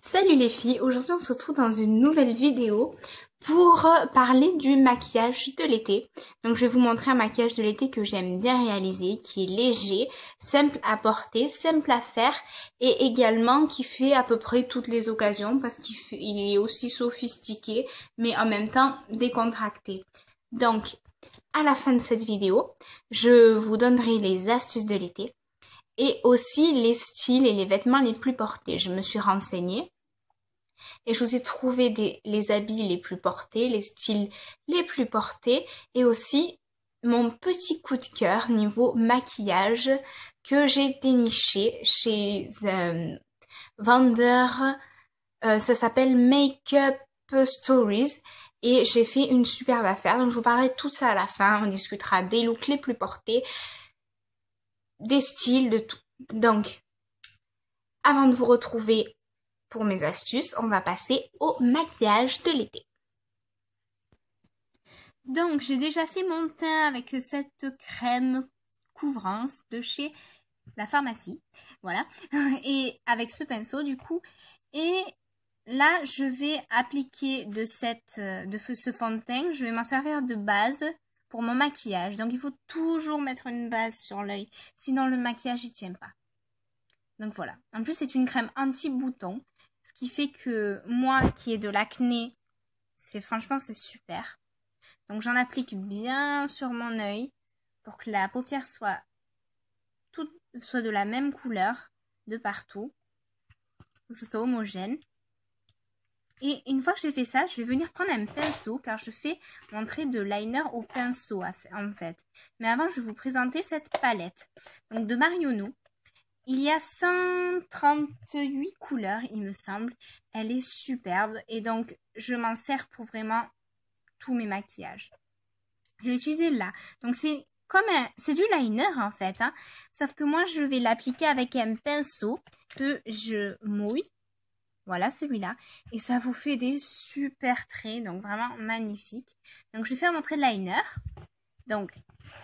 Salut les filles, aujourd'hui on se retrouve dans une nouvelle vidéo pour parler du maquillage de l'été. Donc je vais vous montrer un maquillage de l'été que j'aime bien réaliser, qui est léger, simple à porter, simple à faire et également qui fait à peu près toutes les occasions parce qu'il est aussi sophistiqué mais en même temps décontracté. Donc à la fin de cette vidéo, je vous donnerai les astuces de l'été et aussi les styles et les vêtements les plus portés. Je me suis renseignée et je vous ai trouvé les habits les plus portés, les styles les plus portés et aussi mon petit coup de cœur niveau maquillage que j'ai déniché chez un vendeur, ça s'appelle Makeup Stories et j'ai fait une superbe affaire. Donc je vous parlerai de tout ça à la fin, on discutera des looks les plus portés, des styles, de tout. Donc, avant de vous retrouver pour mes astuces, on va passer au maquillage de l'été. Donc, j'ai déjà fait mon teint avec cette crème couvrance de chez la pharmacie. Voilà. Et avec ce pinceau, du coup. Et là, je vais appliquer de ce fond de teint. Je vais m'en servir de base pour mon maquillage. Donc, il faut toujours mettre une base sur l'œil. Sinon, le maquillage, il tient pas. Donc, voilà. En plus, c'est une crème anti-bouton. Ce qui fait que moi, qui ai de l'acné, franchement, c'est super. Donc, j'en applique bien sur mon œil pour que la paupière soit de la même couleur de partout. Que ce soit homogène. Et une fois que j'ai fait ça, je vais venir prendre un pinceau car je fais mon trait de liner au pinceau en fait. Mais avant, je vais vous présenter cette palette. Donc, de Marionneau. Il y a 138 couleurs, il me semble. Elle est superbe et donc je m'en sers pour vraiment tous mes maquillages. Je vais utiliser là. Donc c'est du liner en fait, hein. Sauf que moi je vais l'appliquer avec un pinceau que je mouille. Voilà celui-là. Et ça vous fait des super traits, donc vraiment magnifiques. Donc je vais faire mon trait de liner. Donc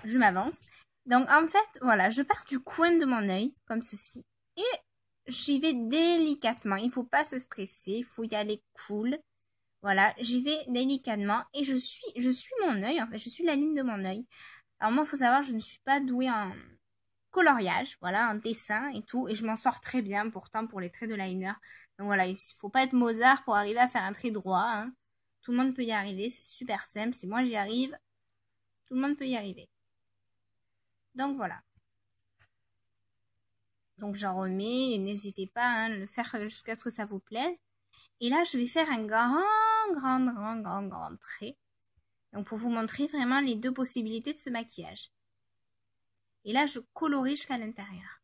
je m'avance. Donc en fait, voilà, je pars du coin de mon œil, comme ceci. Et j'y vais délicatement. Il ne faut pas se stresser, il faut y aller cool. Voilà, j'y vais délicatement et je suis mon œil, en fait, je suis la ligne de mon œil. Alors moi, il faut savoir, je ne suis pas douée en coloriage, voilà, en dessin et tout. Et je m'en sors très bien pourtant pour les traits de liner. Donc voilà, il ne faut pas être Mozart pour arriver à faire un trait droit, hein. Tout le monde peut y arriver, c'est super simple. Si moi j'y arrive, tout le monde peut y arriver. Donc voilà. Donc j'en remets et n'hésitez pas à le faire jusqu'à ce que ça vous plaise. Et là, je vais faire un grand trait. Donc pour vous montrer vraiment les deux possibilités de ce maquillage. Et là, je colorie jusqu'à l'intérieur.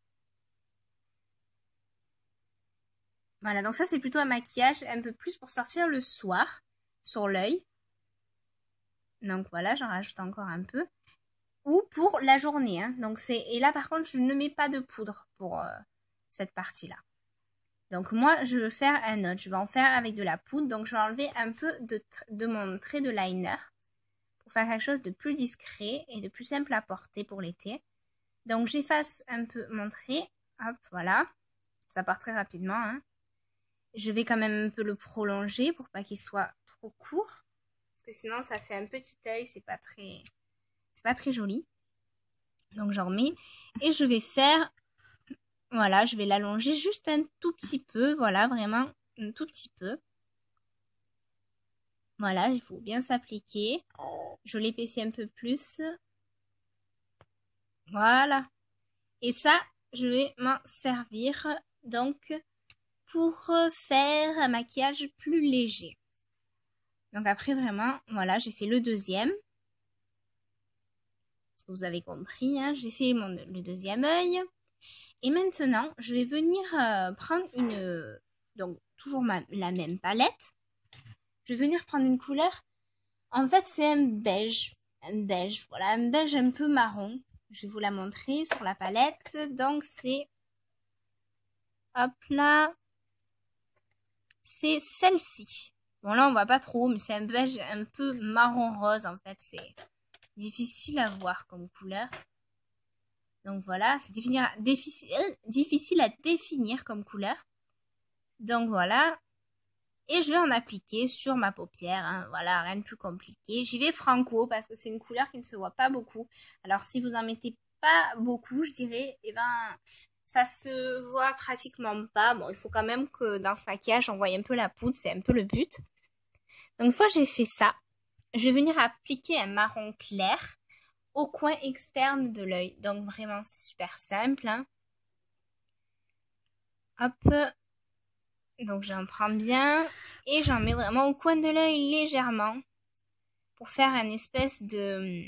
Voilà, donc ça c'est plutôt un maquillage un peu plus pour sortir le soir sur l'œil. Donc voilà, j'en rajoute encore un peu. Ou pour la journée, hein. Donc et là par contre, je ne mets pas de poudre pour cette partie-là. Donc moi, je veux faire un autre. Je vais en faire avec de la poudre. Donc je vais enlever un peu de mon trait de liner pour faire quelque chose de plus discret et de plus simple à porter pour l'été. Donc j'efface un peu mon trait. Hop, voilà. Ça part très rapidement, hein. Je vais quand même un peu le prolonger pour pas qu'il soit trop court. Parce que sinon, ça fait un petit œil. C'est pas très joli. Donc j'en remets. Et je vais faire... Voilà, je vais l'allonger juste un tout petit peu. Voilà, vraiment un tout petit peu. Voilà, il faut bien s'appliquer. Je l'épaissis un peu plus. Voilà. Et ça, je vais m'en servir donc pour faire un maquillage plus léger. Donc après, vraiment, voilà, j'ai fait le deuxième. Vous avez compris, hein, j'ai fait le deuxième œil. Et maintenant, je vais venir prendre donc toujours la même palette. Je vais venir prendre une couleur. En fait, c'est un beige. Voilà, un beige un peu marron. Je vais vous la montrer sur la palette. Donc, c'est... Hop là. C'est celle-ci. Bon, là, on voit pas trop, mais c'est un beige un peu marron rose. En fait, c'est difficile à voir comme couleur. Donc, voilà. C'est difficile à définir comme couleur. Donc voilà. Et je vais en appliquer sur ma paupière, hein. Voilà, rien de plus compliqué. J'y vais franco parce que c'est une couleur qui ne se voit pas beaucoup. Alors si vous en mettez pas beaucoup, je dirais, eh ben, ça se voit pratiquement pas. Bon, il faut quand même que dans ce maquillage, on voie un peu la poudre, c'est un peu le but. Donc une fois que j'ai fait ça, je vais venir appliquer un marron clair au coin externe de l'œil. Donc vraiment, c'est super simple, hein. Hop. Donc j'en prends bien et j'en mets vraiment au coin de l'œil légèrement pour faire un espèce de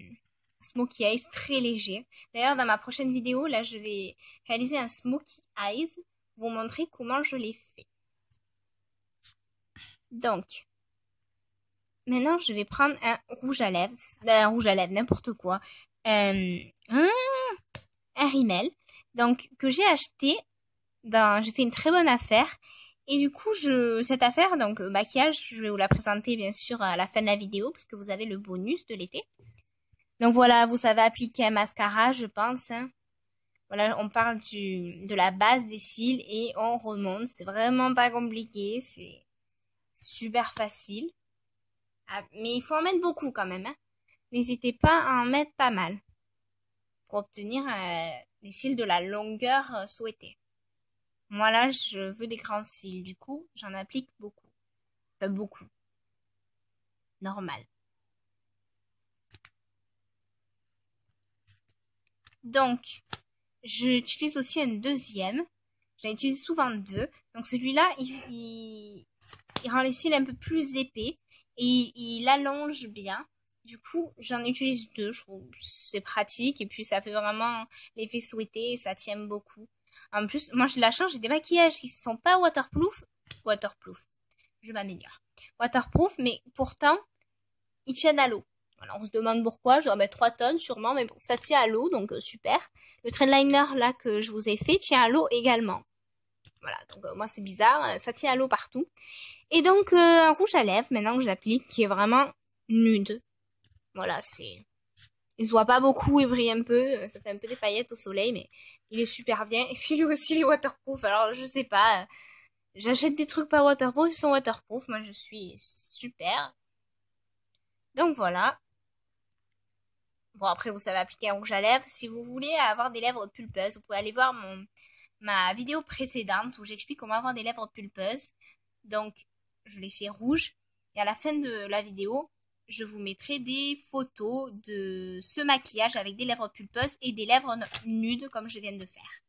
smokey eyes très léger. D'ailleurs, dans ma prochaine vidéo, là, je vais réaliser un smokey eyes, vous montrer comment je l'ai fait. Donc, maintenant, je vais prendre un rouge à lèvres, n'importe quoi, un rímel, donc que j'ai acheté j'ai fait une très bonne affaire. Et du coup, cette affaire, donc maquillage, je vais vous la présenter bien sûr à la fin de la vidéo, parce que vous avez le bonus de l'été. Donc voilà, vous savez appliquer un mascara, je pense, hein. Voilà, on parle de la base des cils et on remonte. C'est vraiment pas compliqué, c'est super facile. Ah, mais il faut en mettre beaucoup quand même, hein. N'hésitez pas à en mettre pas mal pour obtenir des cils de la longueur souhaitée. Moi là, je veux des grands cils, du coup, j'en applique beaucoup. Enfin, beaucoup. Normal. Donc, j'utilise aussi un deuxième. J'en utilise souvent deux. Donc celui-là, il rend les cils un peu plus épais et il allonge bien. Du coup, j'en utilise deux. Je trouve c'est pratique et puis ça fait vraiment l'effet souhaité et ça tient beaucoup. En plus, moi j'ai la chance, j'ai des maquillages qui ne sont pas waterproof. Je m'améliore. Waterproof, mais pourtant, ils tiennent à l'eau. Voilà, on se demande pourquoi, je dois mettre 3 tonnes sûrement, mais bon, ça tient à l'eau, donc super. Le trendliner là que je vous ai fait tient à l'eau également. Voilà, donc moi c'est bizarre, ça tient à l'eau partout. Et donc un rouge à lèvres, maintenant que je l'applique, qui est vraiment nude. Voilà, il se voit pas beaucoup, il brille un peu, ça fait un peu des paillettes au soleil, mais il est super bien. Et puis lui aussi, il est waterproof, alors je sais pas, j'achète des trucs pas waterproof, ils sont waterproof, moi je suis super. Donc voilà. Bon, après, vous savez appliquer un rouge à lèvres. Si vous voulez avoir des lèvres pulpeuses, vous pouvez aller voir ma vidéo précédente où j'explique comment avoir des lèvres pulpeuses. Donc, je les fais rouges. Et à la fin de la vidéo, je vous mettrai des photos de ce maquillage avec des lèvres pulpeuses et des lèvres nudes comme je viens de faire.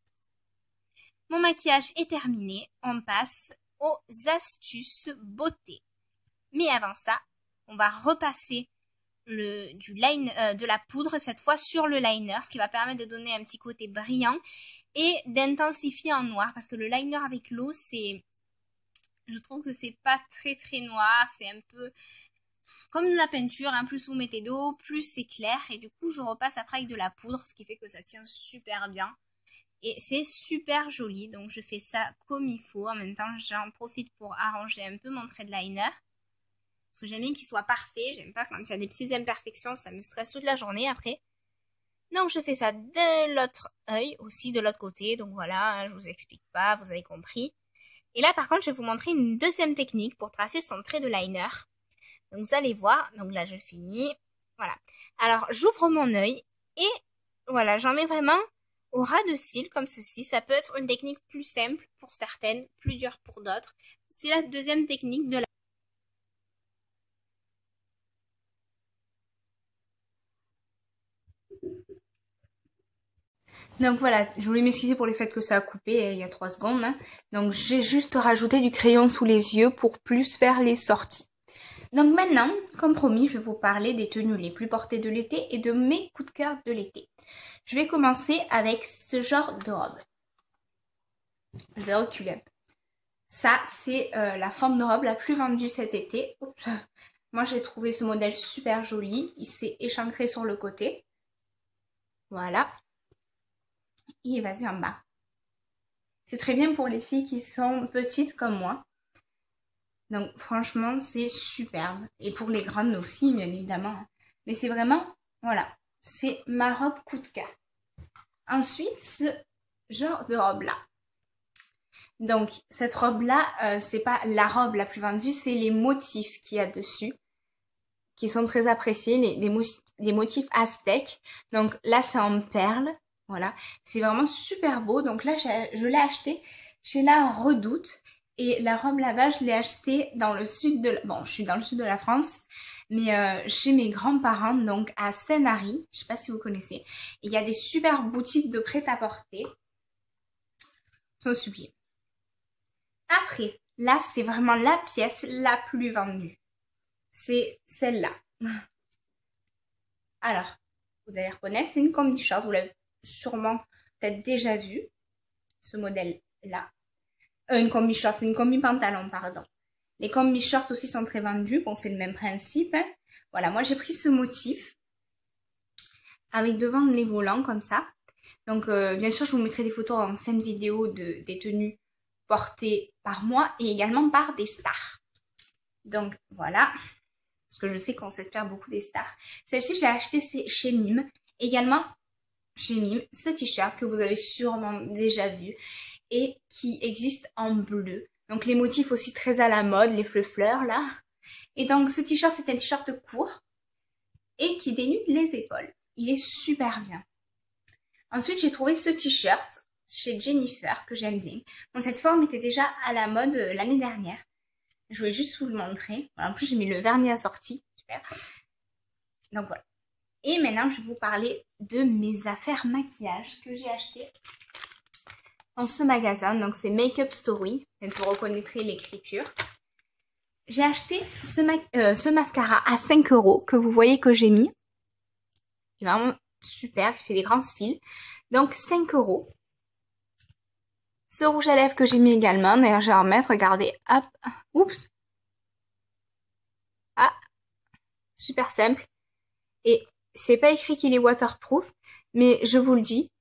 Mon maquillage est terminé. On passe aux astuces beauté. Mais avant ça, on va repasser de la poudre cette fois sur le liner, ce qui va permettre de donner un petit côté brillant et d'intensifier en noir parce que le liner avec l'eau, je trouve que c'est pas très très noir, c'est un peu comme de la peinture, hein. Plus vous mettez d'eau, plus c'est clair et du coup je repasse après avec de la poudre, ce qui fait que ça tient super bien et c'est super joli. Donc je fais ça comme il faut. En même temps, j'en profite pour arranger un peu mon trait de liner. Parce que j'aime bien qu'il soit parfait. J'aime pas quand il y a des petites imperfections. Ça me stresse toute la journée après. Donc je fais ça de l'autre œil aussi, de l'autre côté. Donc voilà, je vous explique pas, vous avez compris. Et là par contre, je vais vous montrer une deuxième technique pour tracer son trait de liner. Donc vous allez voir. Donc là je finis. Voilà. Alors j'ouvre mon œil et voilà, j'en mets vraiment au ras de cils comme ceci. Ça peut être une technique plus simple pour certaines, plus dure pour d'autres. C'est la deuxième technique de la... Donc voilà, je voulais m'excuser pour le fait que ça a coupé il y a 3 secondes, hein. Donc j'ai juste rajouté du crayon sous les yeux pour plus faire les sorties. Donc maintenant, comme promis, je vais vous parler des tenues les plus portées de l'été et de mes coups de cœur de l'été. Je vais commencer avec ce genre de robe. Je vais reculer un peu. Ça, c'est la forme de robe la plus vendue cet été. Oups. Moi, j'ai trouvé ce modèle super joli. Il s'est échancré sur le côté. Voilà. Et vas-y en bas. C'est très bien pour les filles qui sont petites comme moi. Donc franchement, c'est superbe. Et pour les grandes aussi, bien évidemment. Mais c'est vraiment, voilà, c'est ma robe coup de cœur. Ensuite, ce genre de robe-là. Donc, cette robe-là, c'est pas la robe la plus vendue, c'est les motifs qu'il y a dessus, qui sont très appréciés, les motifs aztèques. Donc là, c'est en perles, voilà. C'est vraiment super beau. Donc là, je l'ai acheté chez La Redoute. Et la robe là-bas, je l'ai achetée dans le sud de... Bon, je suis dans le sud de la France, mais chez mes grands-parents, donc à Saint-Nary. Je sais pas si vous connaissez. Il y a des super boutiques de prêt-à-porter. Sont sublimes. Après, là, c'est vraiment la pièce la plus vendue. C'est celle-là. Alors, vous allez reconnaître, c'est une combi short. Vous l'avez sûrement peut-être déjà vu, ce modèle-là. Une combi short, c'est une combi pantalon, pardon. Les combi shorts aussi sont très vendus. Bon, c'est le même principe. Hein. Voilà, moi j'ai pris ce motif avec devant les volants comme ça. Donc, bien sûr, je vous mettrai des photos en fin de vidéo des tenues portées par moi et également par des stars. Donc, voilà. Parce que je sais qu'on s'espère beaucoup des stars. Celle-ci, je l'ai achetée chez Mime. Également, chez Mime, ce t-shirt que vous avez sûrement déjà vu et qui existe en bleu. Donc, les motifs aussi très à la mode, les fleurs là. Et donc, ce t-shirt, c'est un t-shirt court et qui dénude les épaules. Il est super bien. Ensuite, j'ai trouvé ce t-shirt chez Jennifer, que j'aime bien. Donc, cette forme était déjà à la mode l'année dernière. Je voulais juste vous le montrer. Voilà, en plus, j'ai mis le vernis assorti. Super. Donc, voilà. Et maintenant, je vais vous parler de mes affaires maquillage que j'ai achetées dans ce magasin. Donc, c'est Makeup Story. Vous reconnaîtrez l'écriture. J'ai acheté ce mascara à 5 € que vous voyez que j'ai mis. Il est vraiment super. Il fait des grands cils. Donc, 5 €. Ce rouge à lèvres que j'ai mis également. D'ailleurs, je vais en remettre. Regardez. Hop. Oups. Ah. Super simple. Et c'est pas écrit qu'il est waterproof. Mais je vous le dis,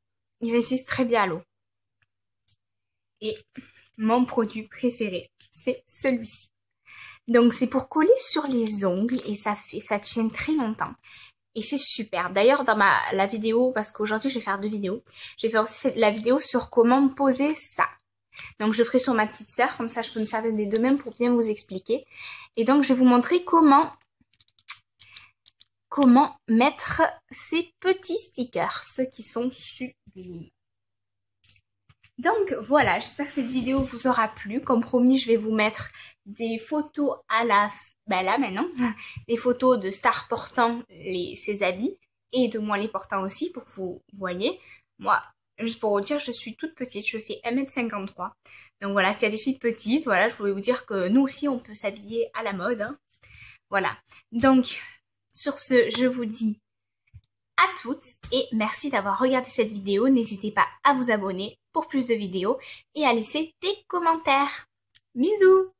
il résiste très bien à l'eau. Et mon produit préféré, c'est celui-ci. Donc, c'est pour coller sur les ongles et ça tient très longtemps. Et c'est super. D'ailleurs, dans la vidéo, parce qu'aujourd'hui, je vais faire 2 vidéos, je vais faire aussi la vidéo sur comment poser ça. Donc, je ferai sur ma petite sœur, comme ça, je peux me servir des deux mêmes pour bien vous expliquer. Et donc, je vais vous montrer comment mettre ces petits stickers, ceux qui sont sublimes. Donc voilà, j'espère que cette vidéo vous aura plu. Comme promis, je vais vous mettre des photos à la... là maintenant, des photos de stars portant ces habits et de moi les portant aussi pour que vous voyez. Moi, juste pour vous dire, je suis toute petite, je fais 1m53. Donc voilà, s'il y a des filles petites, voilà, je voulais vous dire que nous aussi on peut s'habiller à la mode. Hein. Voilà, donc sur ce, je vous dis à toutes et merci d'avoir regardé cette vidéo. N'hésitez pas à vous abonner pour plus de vidéos et à laisser des commentaires. Bisous!